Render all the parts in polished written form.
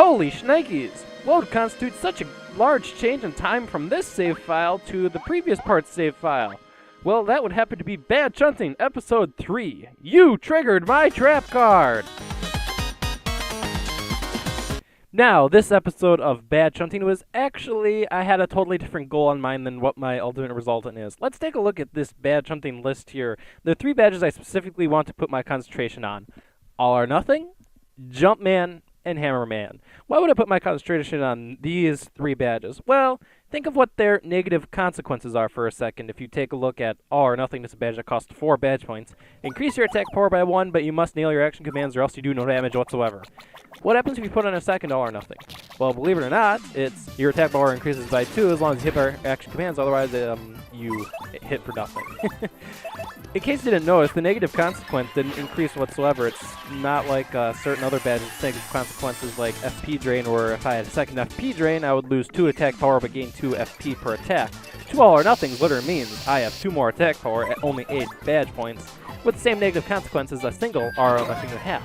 Holy shnikes! What would constitute such a large change in time from this save file to the previous part's save file? Well, that would happen to be Bad Chunting, Episode 3. You triggered my trap card! Now, this episode of Bad Chunting was actually, I had a totally different goal in mind than what my ultimate resultant is. Let's take a look at this Bad Chunting list here. The 3 badges I specifically want to put my concentration on. All or Nothing, Jumpman, and Hammerman. Why would I put my concentration on these 3 badges? Well, think of what their negative consequences are for a second. If you take a look at All or Nothing, this is a badge that costs 4 badge points. Increase your attack power by 1, but you must nail your action commands or else you do no damage whatsoever. What happens if you put on a second All or Nothing? Well, believe it or not, it's your attack power increases by 2 as long as you hit our action commands, otherwise you hit for nothing. In case you didn't notice, the negative consequence didn't increase whatsoever. It's not like certain other badges with negative consequences like FP drain, where if I had a second FP drain, I would lose 2 attack power but gain 2 FP per attack. 2 All or Nothing literally means I have 2 more attack power at only 8 badge points, with the same negative consequences a single All or Nothing would have.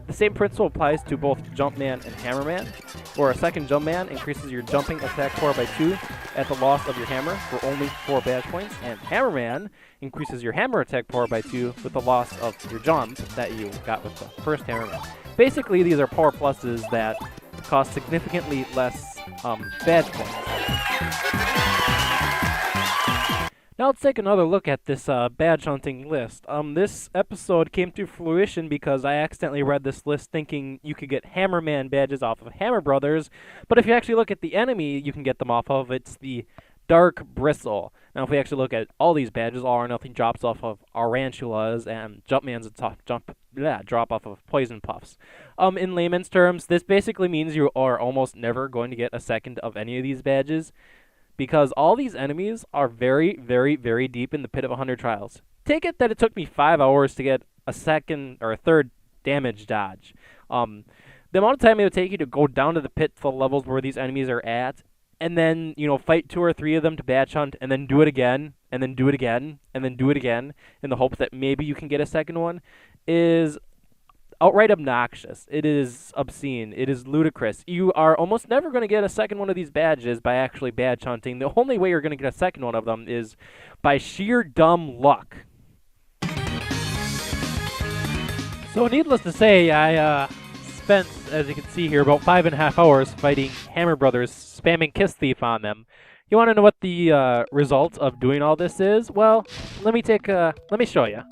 The same principle applies to both Jumpman and Hammerman, where a second Jumpman increases your jumping attack power by 2 at the loss of your hammer for only 4 badge points, and Hammerman increases your hammer attack power by 2 with the loss of your jump that you got with the first Hammerman. Basically, these are power pluses that cost significantly less badge points. Now let's take another look at this badge hunting list. This episode came to fruition because I accidentally read this list thinking you could get Hammerman badges off of Hammer Brothers, but if you actually look at the enemy you can get them off of, it's the Dark Bristle. Now if we actually look at all these badges, All or Nothing drops off of Tarantulas, and Jumpman's a drop off of Poison Puffs. In layman's terms, this basically means you are almost never going to get a second of any of these badges, because all these enemies are very, very, very deep in the pit of 100 trials. Take it that it took me 5 hours to get a second or a third damage dodge. The amount of time it would take you to go down to the pit to the levels where these enemies are at, and then, fight 2 or 3 of them to badge hunt, and then do it again, and then do it again, and then do it again, in the hope that maybe you can get a second one, is outright obnoxious. It is obscene. It is ludicrous. You are almost never going to get a second one of these badges by actually badge hunting. The only way you're going to get a second one of them is by sheer dumb luck. So needless to say, I spent, as you can see here, about 5.5 hours fighting Hammer Brothers, spamming Kiss Thief on them. You want to know what the result of doing all this is? Well, let me show you.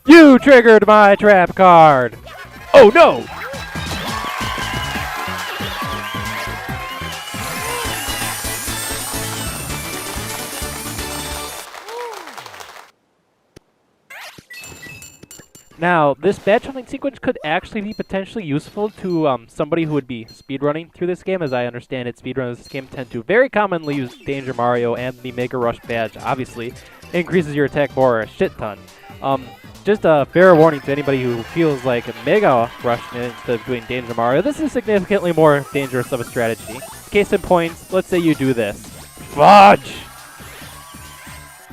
You triggered my trap card! Oh no! Now, this badge hunting sequence could actually be potentially useful to somebody who would be speedrunning through this game. As I understand it, speedrunners of this game tend to very commonly use Danger Mario, and the Mega Rush badge, obviously, increases your attack power a shit ton. Just a fair warning to anybody who feels like a Mega Rush instead of doing Danger Mario, this is significantly more dangerous of a strategy. Case in point, let's say you do this. Fudge!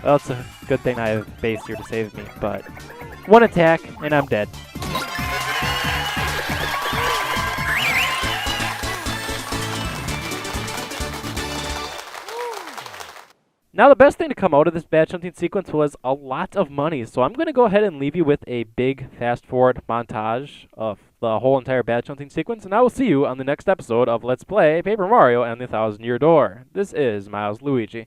Well, it's a good thing I have base here to save me, but 1 attack, and I'm dead. Now, the best thing to come out of this badge hunting sequence was a lot of money, so I'm going to go ahead and leave you with a big fast-forward montage of the whole entire badge hunting sequence, and I will see you on the next episode of Let's Play Paper Mario and the 1000-Year Door. This is Milesluigi.